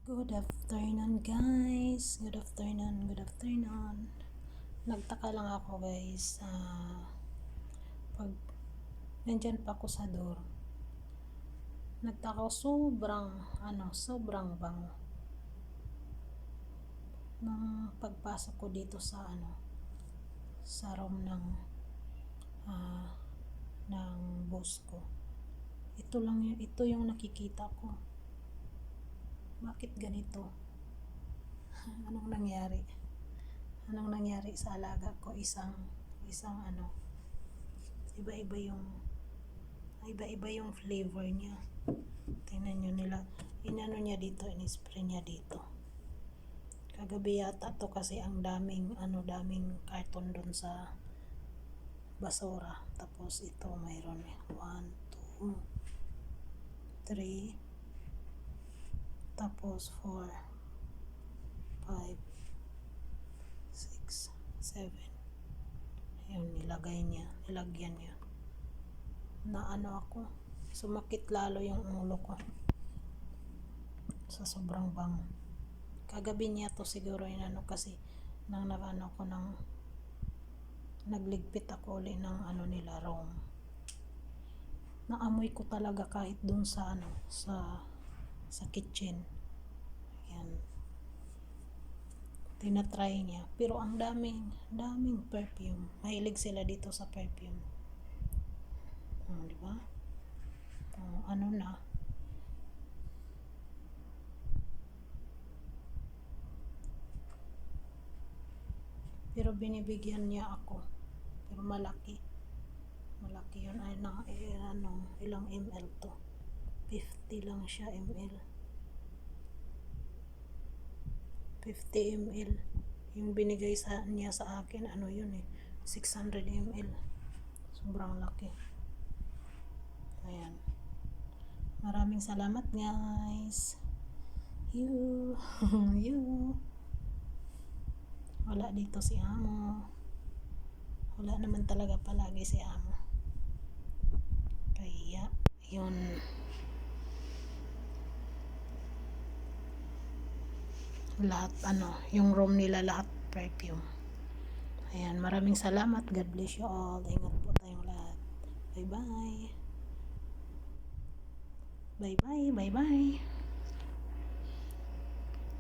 Good afternoon guys. Good afternoon. Good afternoon. Nagtaka lang ako guys. Pag nandyan pa ako sa door, nagtaka ako sobrang bango. Nang pagpasok ko dito sa sa room ng boss ko. Ito yung nakikita ko. Bakit ganito? Anong nangyari? Anong nangyari sa alaga ko? Isang iba-iba yung flavor niya. Tingnan nyo nila. Inano niya dito, in-spray niya dito. Kagabi yata to kasi ang daming karton doon sa basura. Tapos ito mayroon 1, 2, 3, tapos 4, 5, 6, 7. Ayun, nilagyan niya. Ako, sumakit lalo yung ulo ko sa sobrang bango. Kagabi niya to siguro kasi nagligpit ako ulit ng nila room. Naamoy ko talaga kahit dun sa sa kitchen. Ayan. Tinatry niya. Pero ang daming perfume. Mahilig sila dito sa perfume. Di ba? Pero binibigyan niya ako. Pero malaki yun. Ilang ml to? 50 lang siya ml. 50 ml. Yung binigay niya sa akin, 600 ml. Sobrang laki. Ayan. Maraming salamat guys. You. Wala dito si Amo. Wala naman talaga palagi si Amo. Kaya, yun. Lahat, yung room nila lahat perfume. Ayan, maraming salamat. God bless you all. Ingat po tayong lahat. Bye-bye. Bye-bye. Bye-bye.